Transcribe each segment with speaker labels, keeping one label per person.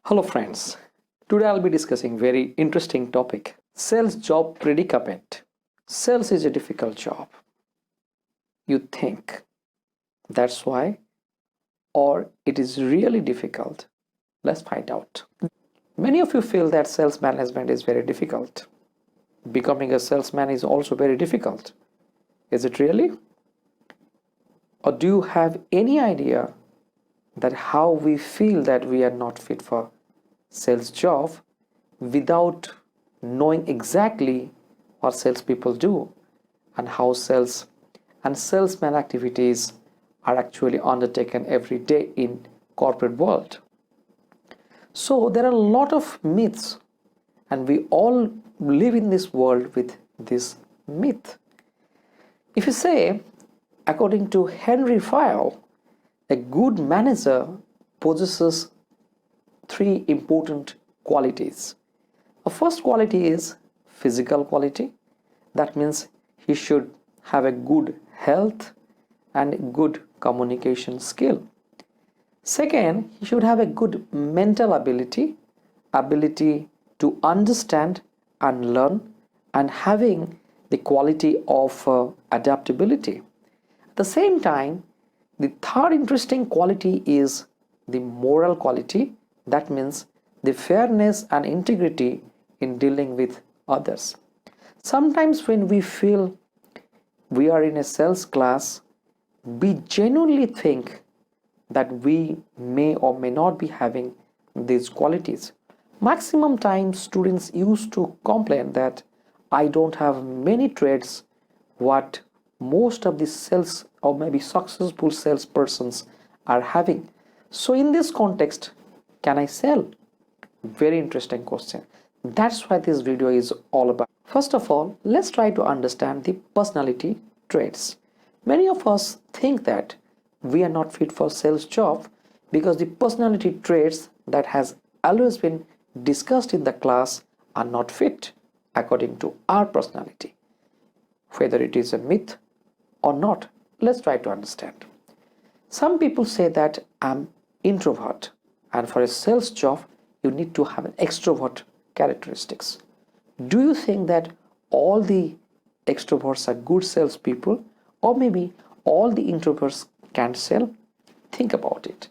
Speaker 1: Hello friends. Today I'll be discussing very interesting topic. Sales job predicament. Sales is a difficult job. You think that's why, or it is really difficult. Let's find out. Many of you feel that sales management is very difficult. Becoming a salesman is also very difficult. Is it really? Or do you have any idea that how we feel that we are not fit for sales job without knowing exactly what salespeople do and how sales and salesman activities are actually undertaken every day in corporate world? So there are a lot of myths, and we all live in this world with this myth. If you say, according to Henry Fayol, a good manager possesses three important qualities. The first quality is physical quality. That means he should have a good health and good communication skill. Second, he should have a good mental ability to understand and learn, and having the quality of adaptability. At the same time, the third interesting quality is the moral quality. That means the fairness and integrity in dealing with others. Sometimes when we feel we are in a sales class, we genuinely think that we may or may not be having these qualities. Maximum times students used to complain that I don't have many traits what most of the sales or maybe successful salespersons are having. So in this context, can I sell? Very interesting question. That's why this video is all about. First of all, let's try to understand the personality traits. Many of us think that we are not fit for sales job because the personality traits that has always been discussed in the class are not fit according to our personality. Whether it is a myth or not, let's try to understand. Some people say that I'm introvert, and for a sales job you need to have an extrovert characteristics. Do you think that all the extroverts are good salespeople, or maybe all the introverts can't sell? Think about it.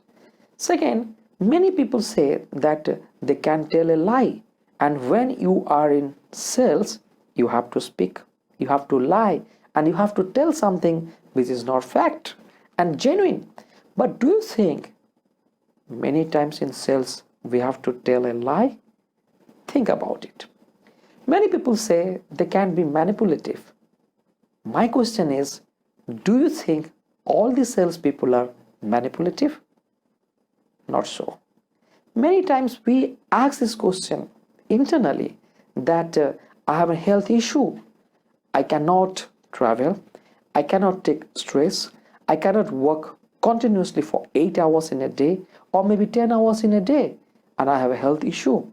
Speaker 1: Second, many people say that they can tell a lie, and when you are in sales, you have to speak, you have to lie, and you have to tell something which is not fact and genuine. But do you think many times in sales we have to tell a lie? Think about it. Many people say they can be manipulative. My question is, do you think all the salespeople are manipulative? Not so. Many times we ask this question internally that I have a health issue. I cannot travel. I cannot take stress. I cannot work continuously for 8 hours in a day or maybe 10 hours in a day, and I have a health issue.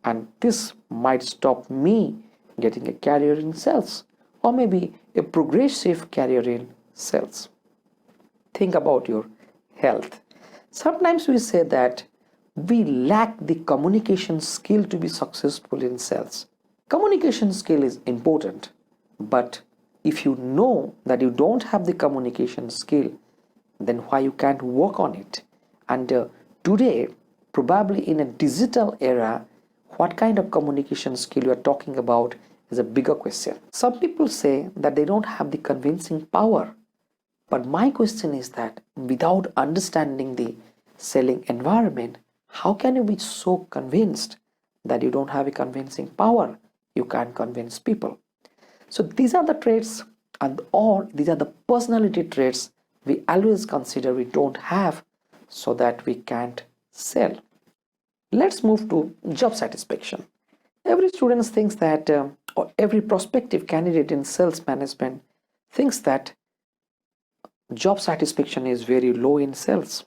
Speaker 1: And this might stop me getting a career in sales or maybe a progressive career in sales. Think about your health. Sometimes we say that we lack the communication skill to be successful in sales. Communication skill is important, but if you know that you don't have the communication skill, then why you can't work on it? And today, probably in a digital era, what kind of communication skill you are talking about is a bigger question. Some people say that they don't have the convincing power. But my question is that without understanding the selling environment, how can you be so convinced that you don't have a convincing power? You can't convince people. So these are the traits, or these are the personality traits we always consider we don't have, so that we can't sell. Let's move to job satisfaction. Every student thinks that, or every prospective candidate in sales management thinks that job satisfaction is very low in sales.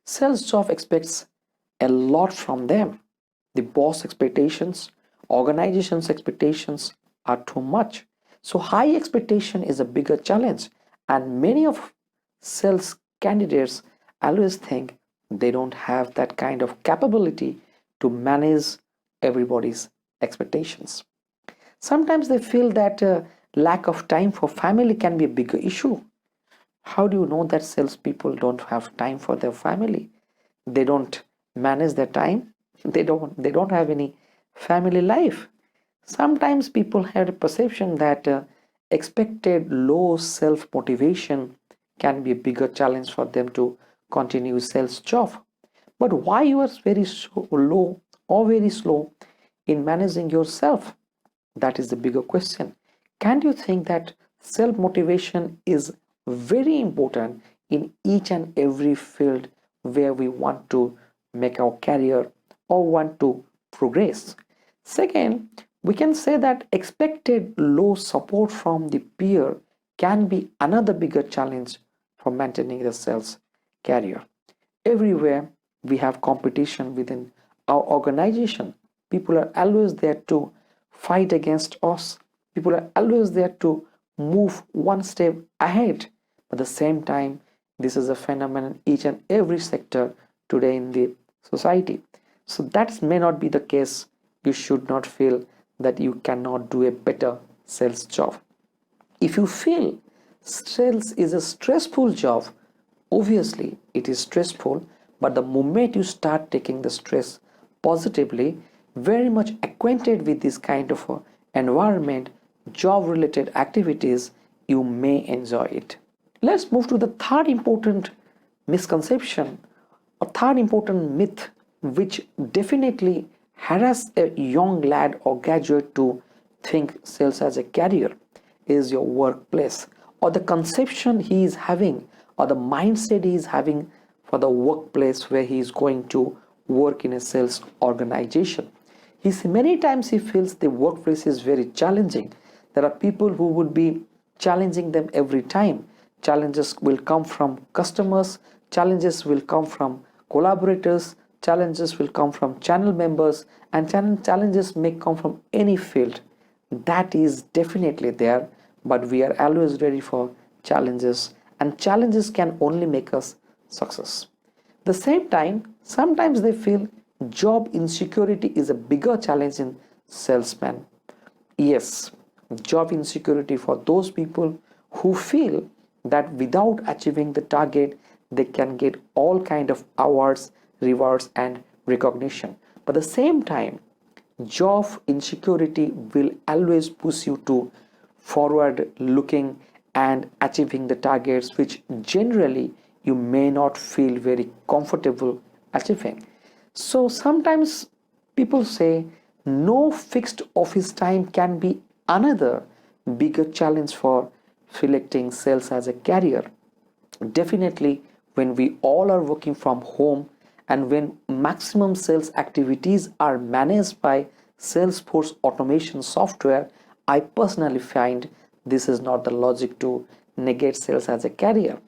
Speaker 1: Sales job expects a lot from them. The boss expectations, organization's expectations are too much. So high expectation is a bigger challenge, and many of sales candidates always think They don't have that kind of capability to manage everybody's expectations. Sometimes they feel that lack of time for family can be a bigger issue. How do you know that salespeople don't have time for their family? They don't manage their time. They don't have any family life. Sometimes people have a perception that expected low self motivation can be a bigger challenge for them to continue sales job. But why you are very low or very slow in managing yourself? That is the bigger question. Can you think that self motivation is very important in each and every field where we want to make our career or want to progress? Second, we can say that expected low support from the peer can be another bigger challenge for maintaining the sales career. Everywhere we have competition within our organization. People are always there to fight against us. People are always there to move one step ahead. But at the same time, this is a phenomenon in each and every sector today in the society. So that may not be the case. You should not feel that you cannot do a better sales job. If you feel sales is a stressful job, obviously it is stressful, but the moment you start taking the stress positively, very much acquainted with this kind of environment, job related activities, you may enjoy it. Let's move to the third important misconception, a third important myth which definitely harass a young lad or graduate to think sales as a career is your workplace, or the conception he is having, or the mindset he is having for the workplace where he is going to work in a sales organization. Many times he feels the workplace is very challenging. There are people who would be challenging them every time. Challenges will come from customers, challenges will come from collaborators, challenges will come from channel members, and challenges may come from any field. That is definitely there, but we are always ready for challenges, and challenges can only make us success. At the same time, sometimes they feel job insecurity is a bigger challenge in salesmen. Yes, job insecurity for those people who feel that without achieving the target, they can get all kind of awards, rewards, and recognition. But at the same time, job insecurity will always push you to forward looking and achieving the targets which generally you may not feel very comfortable achieving. So sometimes people say no fixed office time can be another bigger challenge for selecting sales as a career. Definitely, when we all are working from home and when maximum sales activities are managed by Salesforce automation software, I personally find this is not the logic to negate sales as a career.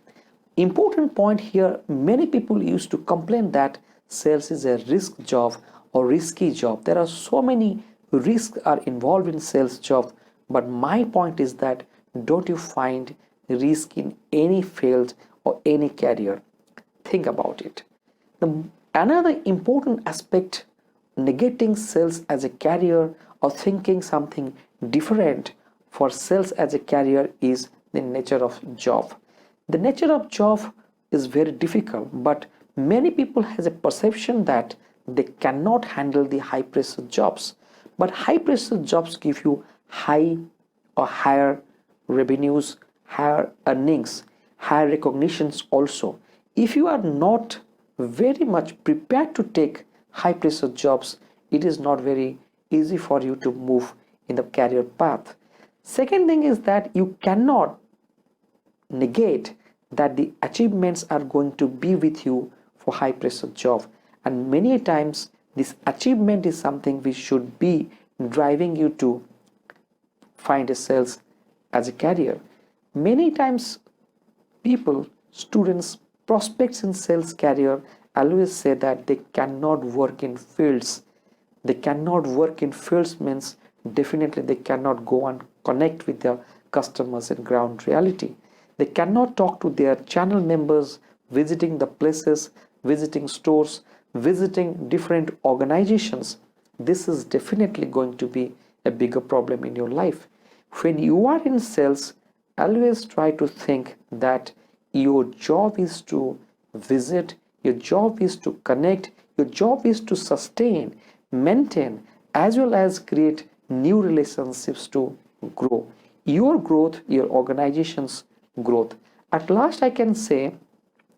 Speaker 1: Important point here, many people used to complain that sales is a risk job or risky job. There are so many risks are involved in sales job, but my point is that don't you find risk in any field or any career? Think about it. Another important aspect negating sales as a career or thinking something different for sales as a career is the nature of job. The nature of job is very difficult, but many people has a perception that they cannot handle the high pressure jobs. But high pressure jobs give you high or higher revenues, higher earnings, higher recognitions also. If you are not very much prepared to take high pressure jobs, it is not very easy for you to move in the career path. Second thing is that you cannot negate that the achievements are going to be with you for high pressure job, and many times this achievement is something which should be driving you to find a sales as a career. Many times people, students, prospects in sales career always say that they cannot work in fields. They cannot work in fields means definitely they cannot go and connect with their customers in ground reality. They cannot talk to their channel members visiting the places. visiting stores, visiting different organizations, this is definitely going to be a bigger problem in your life. When you are in sales, always try to think that your job is to visit, your job is to connect, your job is to sustain, maintain, as well as create new relationships to grow. Your growth, your organization's growth. At last, I can say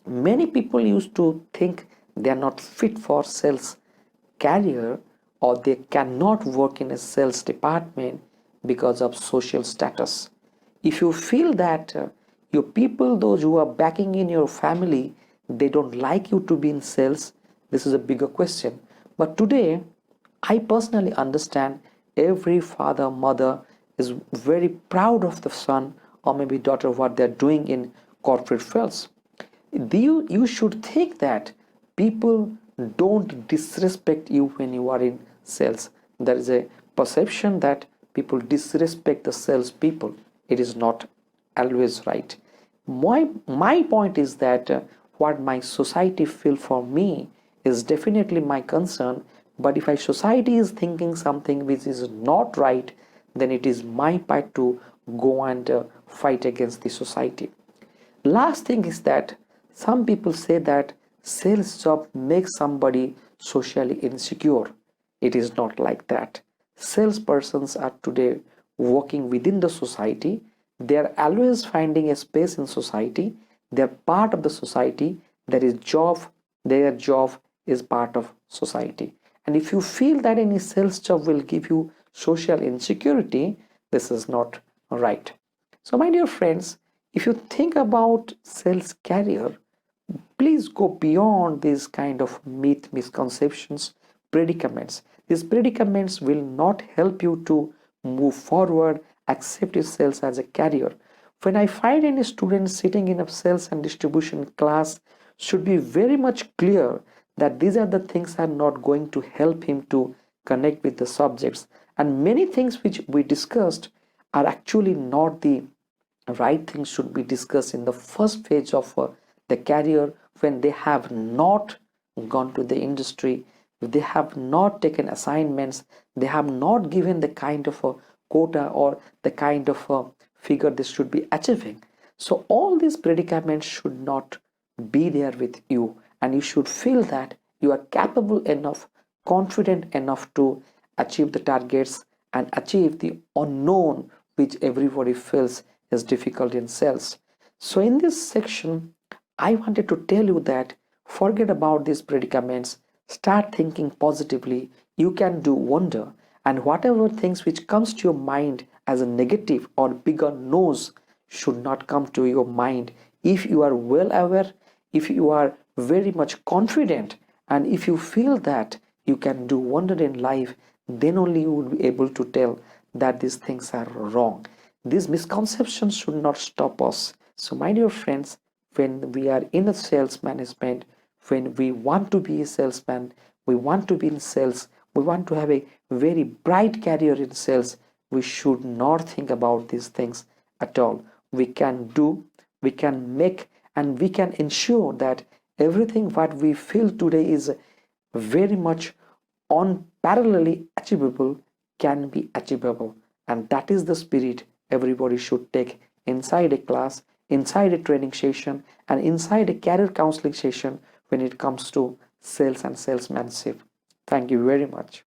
Speaker 1: many people used to think they are not fit for sales career, or they cannot work in a sales department because of social status. If you feel that your people, those who are backing in your family, they don't like you to be in sales, this is a bigger question. But today, I personally understand every father, mother is very proud of the son or maybe daughter what they're doing in corporate fields. You should think that people don't disrespect you when you are in sales. There is a perception that people disrespect the sales people. It is not always right. My point is that what my society feel for me is definitely my concern. But if a society is thinking something which is not right, then it is my part to go and fight against the society. Last thing is that some people say that sales job makes somebody socially insecure. It is not like that. Salespersons are today working within the society. They are always finding a space in society. They are part of the society. Their job is part of society. And if you feel that any sales job will give you social insecurity, this is not right. So, my dear friends, if you think about sales career, please go beyond these kind of misconceptions, predicaments. These predicaments will not help you to move forward, accept your sales as a career. When I find any student sitting in a sales and distribution class, should be very much clear that these are the things are not going to help him to connect with the subjects. And many things which we discussed are actually not the right things should be discussed in the first phase of the career, when they have not gone to the industry, they have not taken assignments, they have not given the kind of a quota or the kind of a figure they should be achieving. So all these predicaments should not be there with you, and you should feel that you are capable enough, confident enough to achieve the targets and achieve the unknown which everybody feels is difficult in sales. So in this section, I wanted to tell you that forget about these predicaments, start thinking positively. You can do wonder, and whatever things which comes to your mind as a negative or bigger no's should not come to your mind. If you are well aware, if you are very much confident, and if you feel that you can do wonder in life, then only you will be able to tell that these things are wrong. These misconceptions should not stop us. So, my dear friends, when we are in a sales management, when we want to be a salesman, we want to be in sales, we want to have a very bright career in sales, we should not think about these things at all. We can do, we can make, and we can ensure that everything what we feel today is very much unparallelly achievable can be achievable. And that is the spirit everybody should take inside a class, inside a training session, and inside a career counseling session when it comes to sales and salesmanship. Thank you very much.